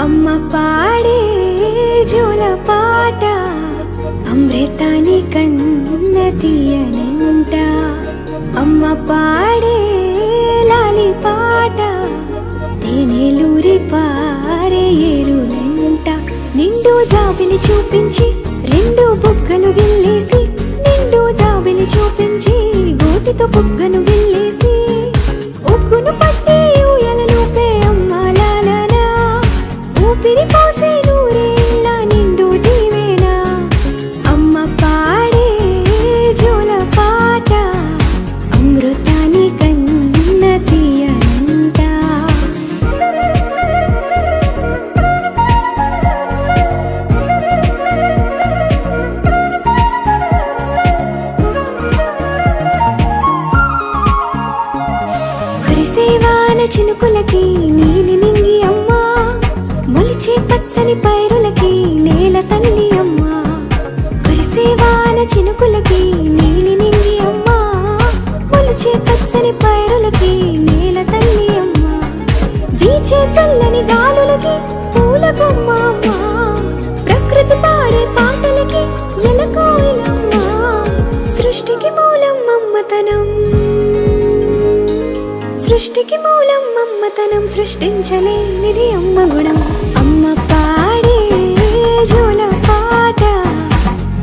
అమ్మ పాడే జోల పాట అమృతాని కన్న తీయనంట అమ్మ పాడే లాలి పాట తేనెలూరి పారే ఏరులంట నిండు జాబిలి చూపించి రెండు బుగ్గలు గిల్లేసి నిండు జాబిలి చూపించి గోటితో బుగ్గను గిల్లేసి ఉగ్గును పట్టి ఊయలలోపే అమ్మ లాలనా ఊపిరి పోసే నూరేళ్ళ నిండు దీవేనా అమ్మ పాడే జోల పాట అమృతాని కన్న తీయనంట కురిసేవాన చినుకులకి నీలి నింగి అమ్మా మొలిచే పచ్చని పైరులకి నేల తల్లి అమ్మా కురిసేవాన చినుకులకి నీలి నింగి అమ్మా మొలిచే పచ్చని పైరులకి నేల తల్లి అమ్మా వీచే చల్లని గాలులకి పూల బొమ్మ అమ్మా ప్రకృతి పాడే పాటలకి ఎలకోయిలమ్మా సృష్టికి మూలం అమ్మతనం సృష్టికి మూలం అమ్మతనం సృష్టించలేనిది అమ్మ గుణం అమ్మ పాడే జోల పాట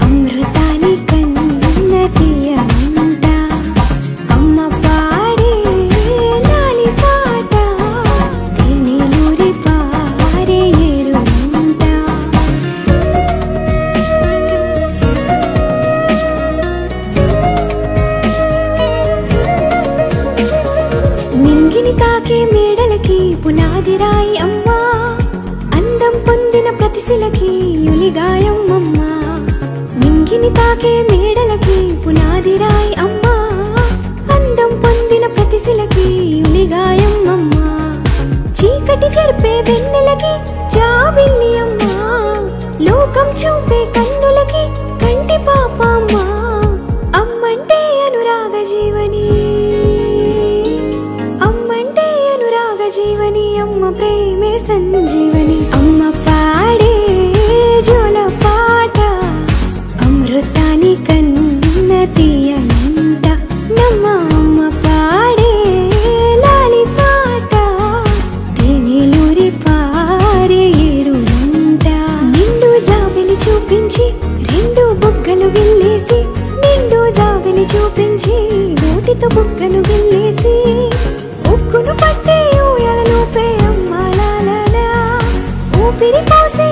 అమృతాని కన్న తీయనంట అమ్మ పాడే లాలి పాట తేనెలూరి పారే ఏరులంట నింగిని తాకే మేడలకి పునాది రాయి అమ్మా అందం పొందిన ప్రతిశిలకి యులిగాయం అమ్మా నింగిని తాకే మేడలకి పునాది రాయి అమ్మా అందం పొందిన ప్రతిశిలకి యులిగాయం అమ్మా చీకటి చెరిపే వెన్నెలకి జాబిల్లి అమ్మా లోకం చూపే కన్నులకి కంటి పాప అమ్మా అమ్మంటే అనురాగ జీవని అమ్మంటే అనురాగ జీవని అమ్మ ప్రేమే సంజీవని అమ్మ పాడే జోల పాట అమృతాని కన్న తీయనంట నమ్మ అమ్మ పాడే లాలి పాట తేనెలూరి పారే ఏరులంట నిండు జాబిలి చూపించి రెండు బుగ్గలు గిల్లేసి నిండు జాబిలి చూపించి గోటితో బుగ్గను గిల్లేసి ఉగ్గును పట్టి ఊయలలోపే అమ్మ లాలనా ఊపిరి పోసే